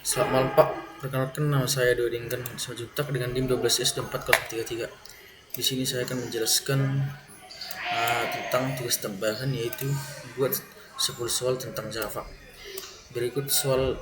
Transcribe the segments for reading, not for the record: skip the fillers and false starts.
Selamat malam Pak, perkenalkan nama saya Dodington Simanjuntak dengan NIM 12S24033. Di sini saya akan menjelaskan tentang tugas tambahan, yaitu buat 10 soal tentang Java. Berikut soal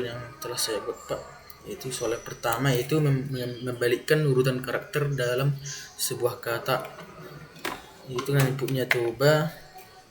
yang telah saya buat Pak, yaitu soal yang pertama yaitu membalikkan urutan karakter dalam sebuah kata, yaitu dengan inputnya toba,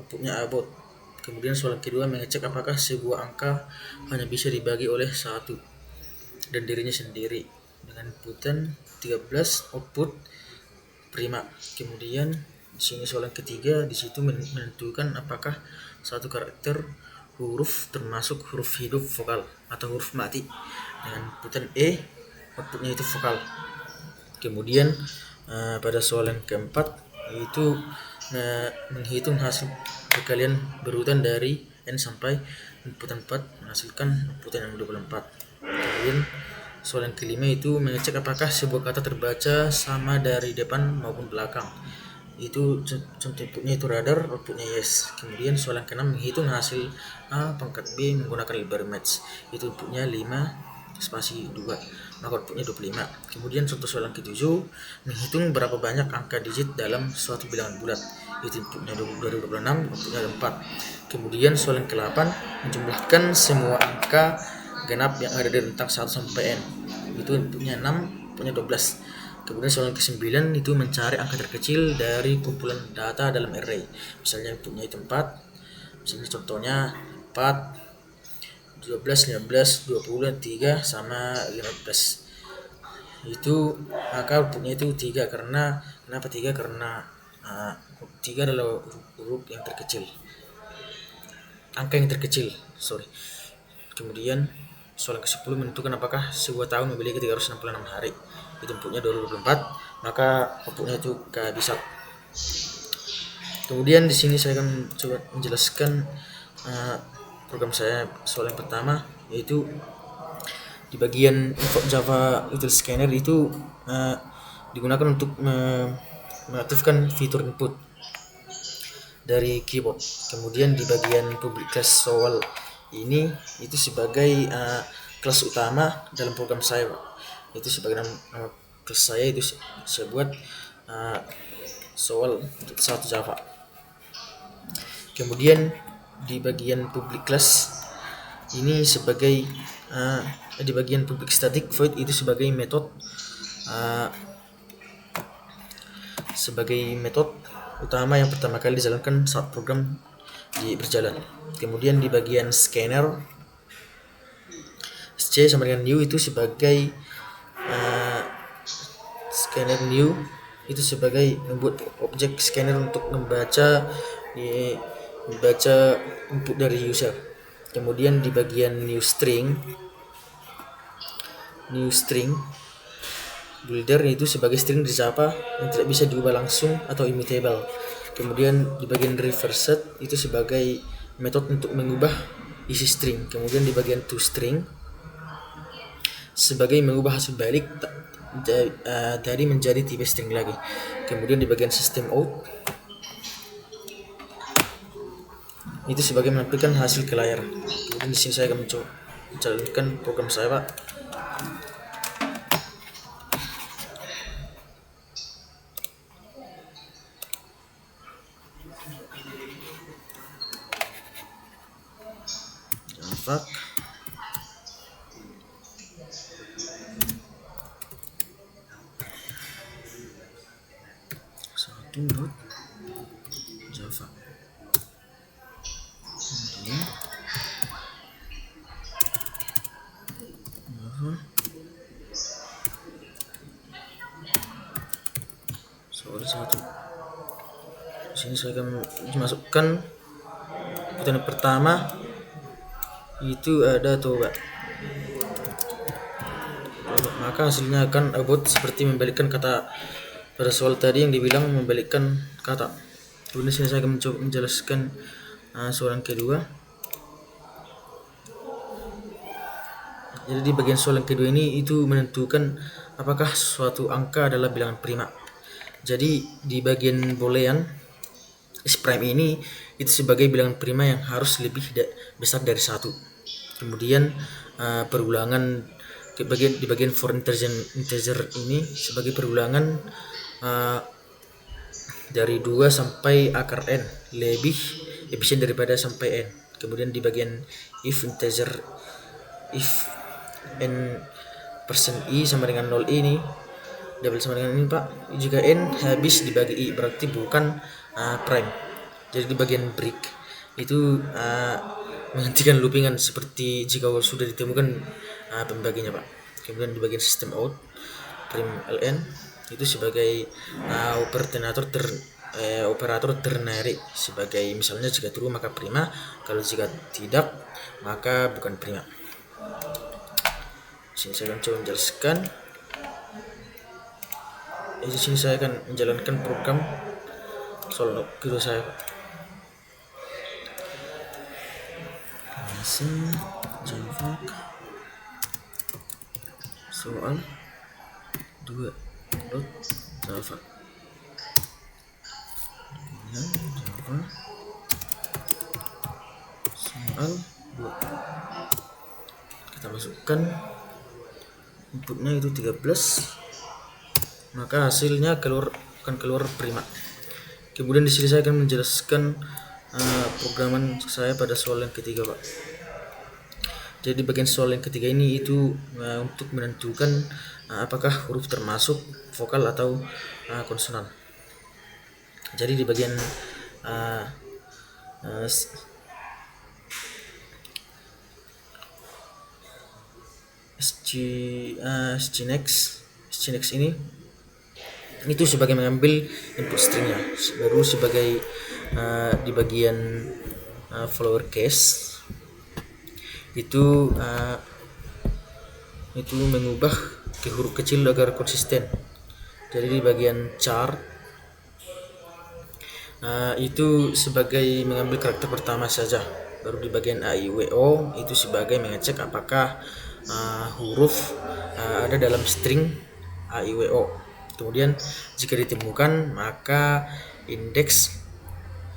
outputnya about. Kemudian soal kedua mengecek apakah sebuah angka hanya bisa dibagi oleh satu dan dirinya sendiri dengan inputan 13, output prima. Kemudian di sini soal yang ketiga, di situ menentukan apakah satu karakter huruf termasuk huruf hidup vokal atau huruf mati dengan inputan outputnya itu vokal. Kemudian pada soal yang keempat yaitu menghitung hasil perkalian berurutan dari n sampai inputan 4 menghasilkan inputan yang 24. Kemudian soal yang kelima itu mengecek apakah sebuah kata terbaca sama dari depan maupun belakang. Itu contoh inputnya itu radar, outputnya yes. Kemudian soal yang keenam menghitung hasil A pangkat B menggunakan library match. Itu inputnya 5 spasi 2, maka outputnya 25. Kemudian contoh soal yang ketujuh menghitung berapa banyak angka digit dalam suatu bilangan bulat. Itu inputnya 26, outputnya 4. Kemudian soal yang ke-8 menjumlahkan semua angka genap yang ada di rentang 1 sampai n. Itu inputnya 6, outputnya 12. Kemudian soal yang ke-9 itu mencari angka terkecil dari kumpulan data dalam array. Misalnya inputnya itu 4. Misalnya contohnya 4, 12, 15, 20, 3 sama 15. Itu maka outputnya itu 3. Kenapa 3? Karena 3 adalah huruf yang terkecil, angka yang terkecil, Kemudian soal ke-10 menentukan apakah sebuah tahun memiliki 366 hari. Itu inputnya 2024, maka outputnya itu kehabisan. Kemudian di sini saya akan coba menjelaskan program saya. Soal yang pertama yaitu di bagian info Java Util Scanner itu digunakan untuk mengaktifkan fitur input dari keyboard. Kemudian di bagian public class soal ini itu sebagai kelas utama dalam program saya, Pak. Itu sebagai nama kelas saya, itu saya buat soal untuk satu Java. Kemudian di bagian public class ini sebagai di bagian public static void itu sebagai metode utama yang pertama kali dijalankan saat program berjalan. Kemudian di bagian scanner C sama dengan new itu sebagai scanner new itu sebagai membuat objek scanner untuk membaca input dari user. Kemudian di bagian new string builder itu sebagai string di Java yang tidak bisa diubah langsung atau immutable. Kemudian di bagian reversed itu sebagai metode untuk mengubah isi string. Kemudian di bagian toString sebagai mengubah hasil balik dari menjadi tipe string lagi. Kemudian di bagian system out itu sebagai menampilkan hasil ke layar. Kemudian di sini saya akan mencoba menjalankan program saya, Pak. Java Java. Soal 1. Di sini saya akan masukkan pertanyaan pertama itu ada toba. Maka hasilnya akan about seperti membalikkan kata pada soal tadi yang dibilang membalikkan kata. Kemudian sini saya akan mencoba menjelaskan soal yang kedua. Jadi di bagian soal yang kedua ini itu menentukan apakah suatu angka adalah bilangan prima. Jadi di bagian boolean is prime ini itu sebagai bilangan prima yang harus lebih besar dari 1. Kemudian perulangan di bagian for integer ini sebagai perulangan dari 2 sampai akar n lebih efisien daripada sampai n. Kemudian di bagian if n %i sama dengan 0 ini double sama dengan ini Pak, jika n habis dibagi i berarti bukan prime. Jadi di bagian break itu menghentikan loopingan seperti jika sudah ditemukan pembaginya Pak. Kemudian di bagian system out prim ln itu sebagai operator ternary, sebagai misalnya jika true maka prima, kalau jika tidak maka bukan prima. Sini saya akan coba menjelaskan. Di sini saya akan menjalankan program soal kedua saya. Java soal 2 Java soal 2. Kita masukkan inputnya itu 13, maka hasilnya akan keluar prima. Kemudian di sini saya akan menjelaskan programan saya pada soal yang ketiga Pak. Jadi bagian soal yang ketiga ini itu untuk menentukan apakah huruf termasuk vokal atau konsonan. Jadi di bagian Sgnex ini itu sebagai mengambil input stringnya, baru sebagai di bagian follower case itu mengubah ke huruf kecil agar konsisten. Jadi di bagian char itu sebagai mengambil karakter pertama saja, baru di bagian a i w o itu sebagai mengecek apakah huruf ada dalam string a i w o. Kemudian jika ditemukan maka indeks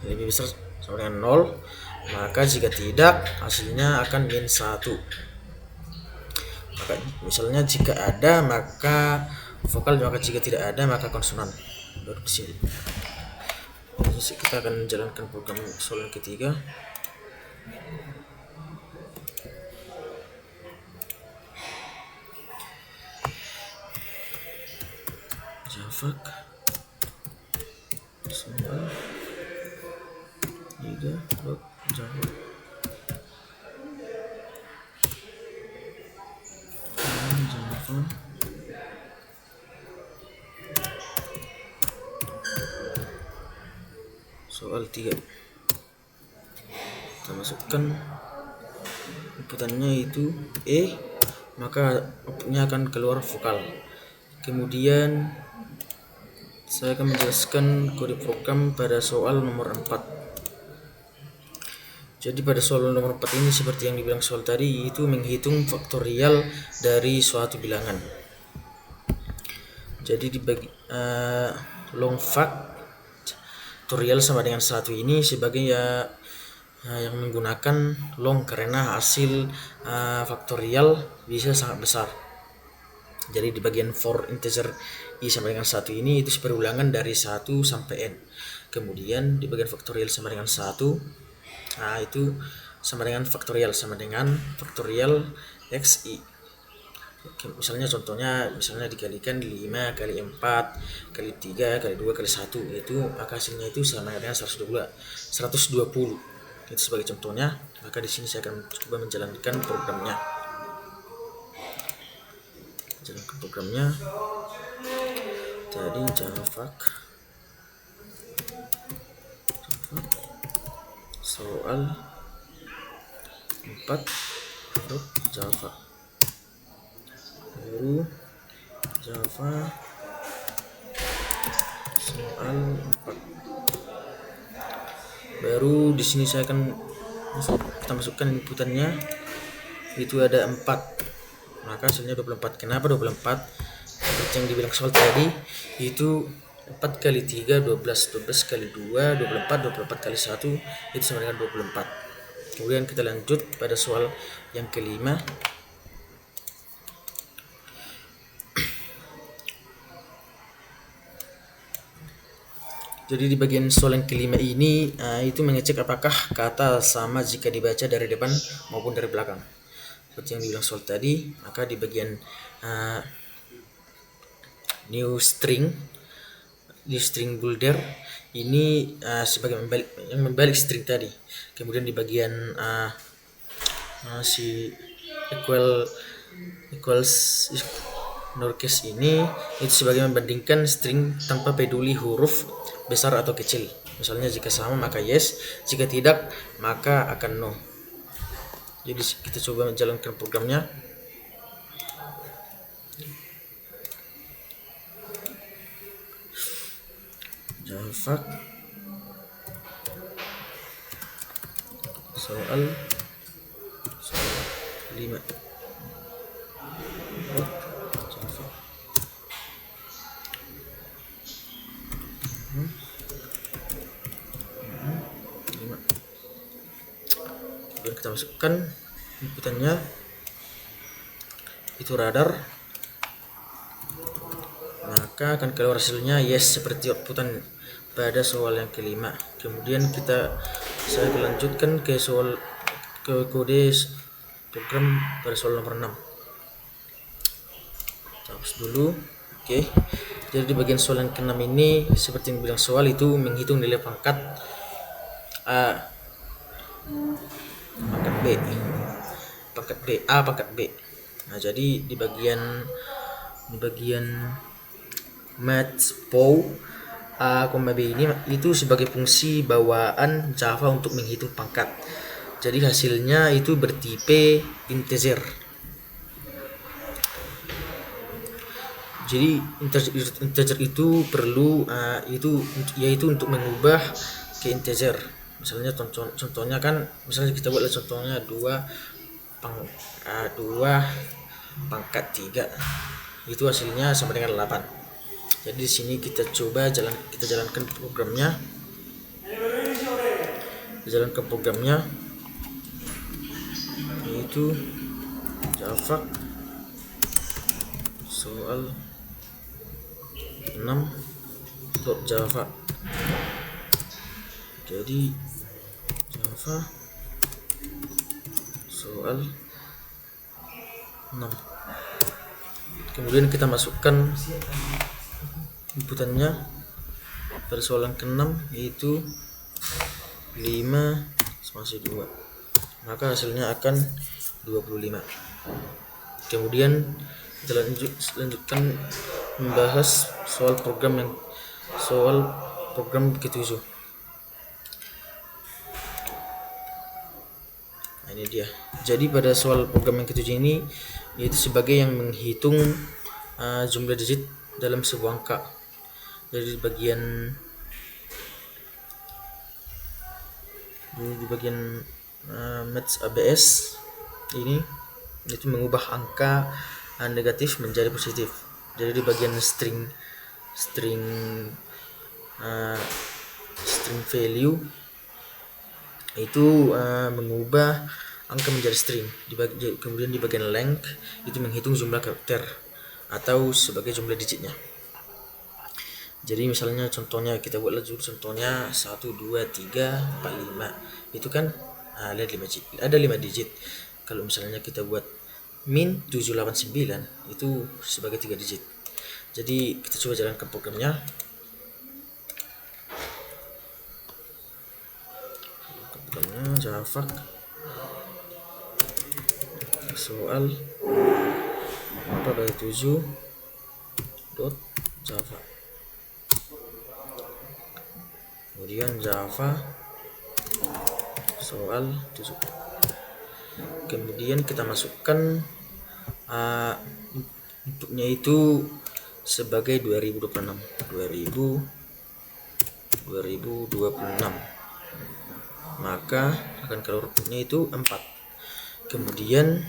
lebih besar sama dengan 0, maka jika tidak hasilnya akan min 1. Maka misalnya jika ada maka vokal, maka jika tidak ada maka konsonan. Baru di sini. Kita akan menjalankan program soal yang ketiga. Java soal 3 Java soal 3. Kita masukkan inputannya itu maka outputnya akan keluar vokal. Kemudian saya akan menjelaskan kode program pada soal nomor 4. Jadi pada soal nomor 4 ini seperti yang dibilang soal tadi, itu menghitung faktorial dari suatu bilangan. Jadi dibagi long faktorial sama dengan 1 ini sebagai yang menggunakan long karena hasil faktorial bisa sangat besar. Jadi di bagian for integer i sama dengan 1 ini itu perulangan dari 1 sampai n. Kemudian di bagian faktorial sama dengan 1, itu sama dengan faktorial xi. Misalnya contohnya dikalikan 5 kali 4 kali 3 kali 2 kali 1, itu maka hasilnya itu sama dengan 120. Itu sebagai contohnya. Maka di sini saya akan coba menjalankan programnya. Jadi Java soal 4 Java baru Java soal 4. Baru di sini saya akan kita masukkan inputannya itu ada 4, maka hasilnya 24. Kenapa 24? Seperti yang dibilang soal tadi, itu 4 kali 3 12, 12 kali 2 24, 24 kali 1 itu sama dengan 24. Kemudian kita lanjut pada soal yang kelima. Jadi di bagian soal yang kelima ini itu mengecek apakah kata sama jika dibaca dari depan maupun dari belakang. Seperti yang dibilang soal tadi, maka di bagian new string builder ini sebagai membalik string tadi. Kemudian di bagian si equals lowercase ini itu sebagai membandingkan string tanpa peduli huruf besar atau kecil. Misalnya jika sama maka yes, jika tidak maka akan no. Jadi kita coba menjalankan programnya. Java soal 5 Java. Kemudian kita masukkan inputannya itu radar, maka akan keluar hasilnya yes seperti outputan pada soal yang kelima. Kemudian saya lanjutkan ke kode program pada soal nomor 6. Kita hapus dulu. Oke. Jadi di bagian soal yang ke-6 ini seperti yang bilang soal itu menghitung nilai pangkat pangkat B. Nah, jadi di bagian match POW A, B ini itu sebagai fungsi bawaan Java untuk menghitung pangkat. Jadi hasilnya itu bertipe integer. Jadi integer itu perlu yaitu untuk mengubah ke integer. Misalnya contohnya kan, misalnya kita buat contohnya 2 pangkat 3 itu hasilnya sama dengan 8. Jadi di sini kita jalankan programnya. Yaitu Java soal 6.java. Jadi Java soal 6. Kemudian kita masukkan inputannya pada soal yang ke-6 yaitu 5 spasi 2, maka hasilnya akan 25. Kemudian kita lanjutkan membahas soal program ke-7. Nah, ini dia. Jadi pada soal program yang ke-7 ini yaitu sebagai yang menghitung jumlah digit dalam sebuah angka. Jadi di bagian match ABS ini itu mengubah angka negatif menjadi positif. Jadi di bagian string value itu mengubah angka menjadi string. Kemudian di bagian length itu menghitung jumlah karakter atau sebagai jumlah digitnya. Jadi misalnya contohnya kita buat contohnya 1 2 3 4 5 itu kan lihat 5 digit. Kalau misalnya kita buat min 789 itu sebagai 3 digit. Jadi kita coba jalankan programnya. Java soal 7.java. Kemudian Java soal 7. Kemudian kita masukkan inputnya itu sebagai 2026. Maka akan keluar outputnya itu 4. Kemudian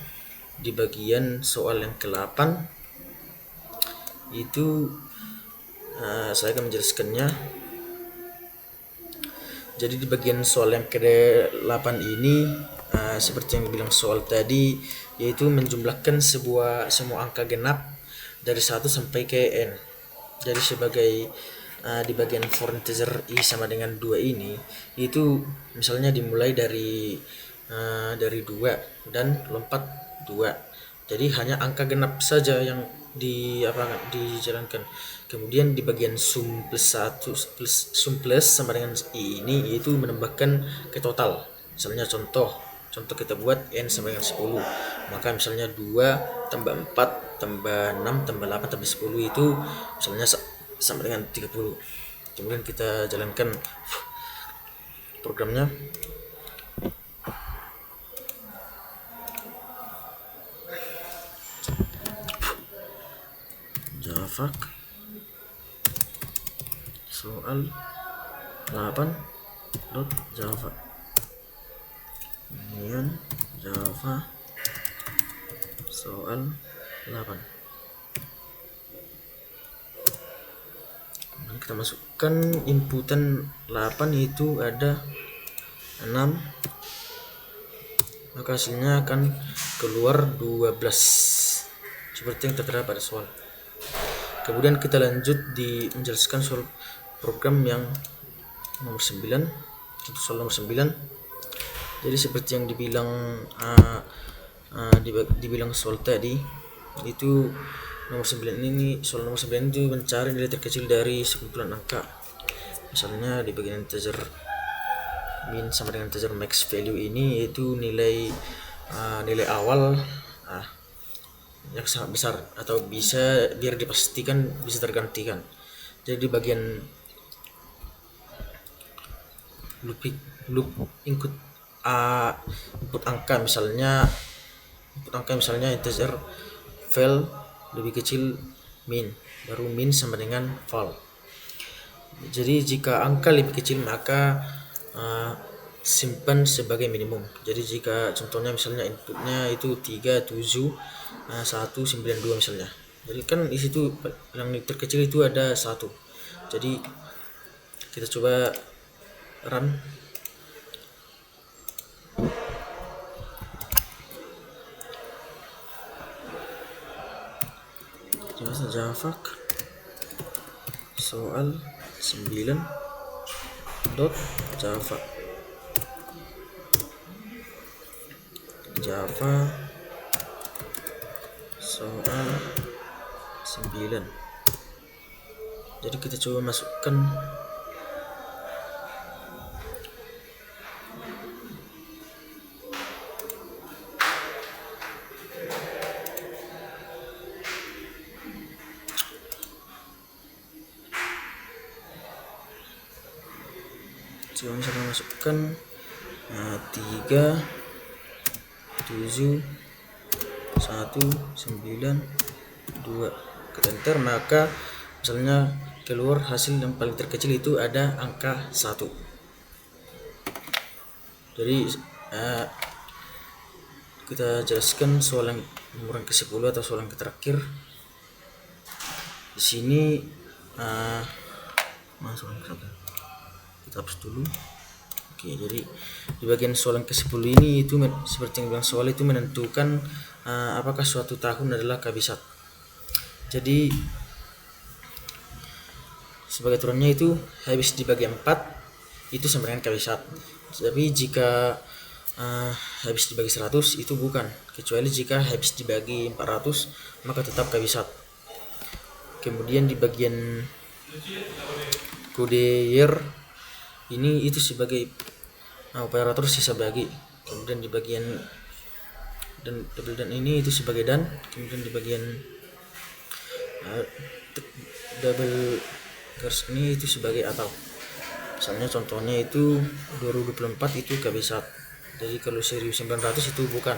di bagian soal yang ke-8 itu saya akan menjelaskannya. Jadi di bagian soal yang ke-8 ini seperti yang dibilang soal tadi, yaitu menjumlahkan semua angka genap dari 1 sampai ke n. Jadi sebagai di bagian for integer i sama dengan 2 ini itu misalnya dimulai dari 2 dan lompat 2. Jadi hanya angka genap saja yang dijalankan. Kemudian di bagian sum plus 1 plus sum plus sama dengan i ini itu menambahkan ke total. Misalnya contoh kita buat n sama dengan 10. Maka misalnya 2 tambah 4 tambah 6 tambah 8 tambah 10 itu misalnya sama dengan 30. Kemudian kita jalankan programnya. Java soal 8.java. Kemudian Java soal 8. Kemudian kita masukkan inputan 8 itu ada 6, maka hasilnya akan keluar 12 seperti yang tertera pada soal. Kemudian kita lanjut menjelaskan soal program yang nomor 9, soal nomor 9. Jadi seperti yang dibilang soal tadi, itu nomor 9 ini, soal nomor 9 itu mencari nilai terkecil dari sekumpulan angka. Misalnya di bagian integer min sama dengan integer max value ini yaitu nilai awal yang sangat besar atau bisa biar dipastikan bisa tergantikan. Jadi di bagian loop input angka misalnya integer val lebih kecil min, baru min sama dengan val. Jadi jika angka lebih kecil maka simpan sebagai minimum. Jadi jika contohnya misalnya inputnya itu 3, 7, 1, 9, 2 misalnya. Jadi kan di situ yang terkecil itu ada 1. Jadi kita coba run. Java soal 9.java soal 9. Jadi kita coba masukkan misalnya masukkan 3, 7, 1, 9, 2 ke enter, maka misalnya keluar hasil yang paling terkecil itu ada angka 1. Jadi kita jelaskan soal yang nomor ke-10 atau soal yang terakhir. Di sini kita hapus dulu. Oke, jadi di bagian soal yang ke-10 ini itu seperti yang bilang soal itu menentukan apakah suatu tahun adalah kabisat. Jadi sebagai aturannya itu habis dibagi 4 itu sama dengan kabisat. Tapi jika habis dibagi 100 itu bukan, kecuali jika habis dibagi 400 maka tetap kabisat. Kemudian di bagian kode year ini itu sebagai operator sisa bagi. Kemudian di bagian double dan ini itu sebagai dan. Kemudian di bagian double garis ini itu sebagai atau. Misalnya contohnya itu 2024 itu kabisat. Jadi kalau 1900 itu bukan.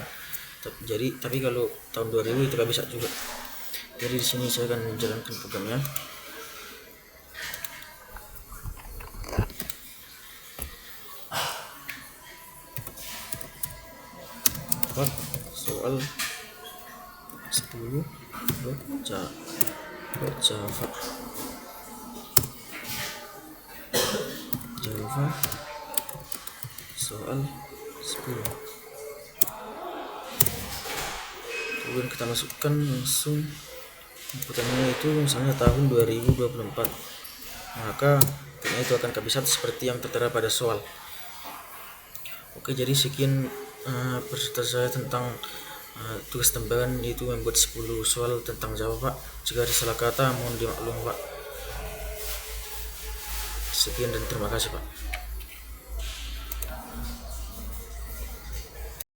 Tapi kalau tahun 2000 itu kabisat juga. Jadi di sini saya akan menjalankan programnya. Soal 10 Java soal 10. Kemudian kita masukkan langsung inputannya itu misalnya tahun 2024. maka itu akan kabisat seperti yang tertera pada soal. Oke, jadi sekian presentasi saya tentang tugas tambahan, yaitu membuat 10 soal tentang Java, Pak. Jika ada salah kata mohon dimaklumi, Pak. Sekian dan terima kasih, Pak.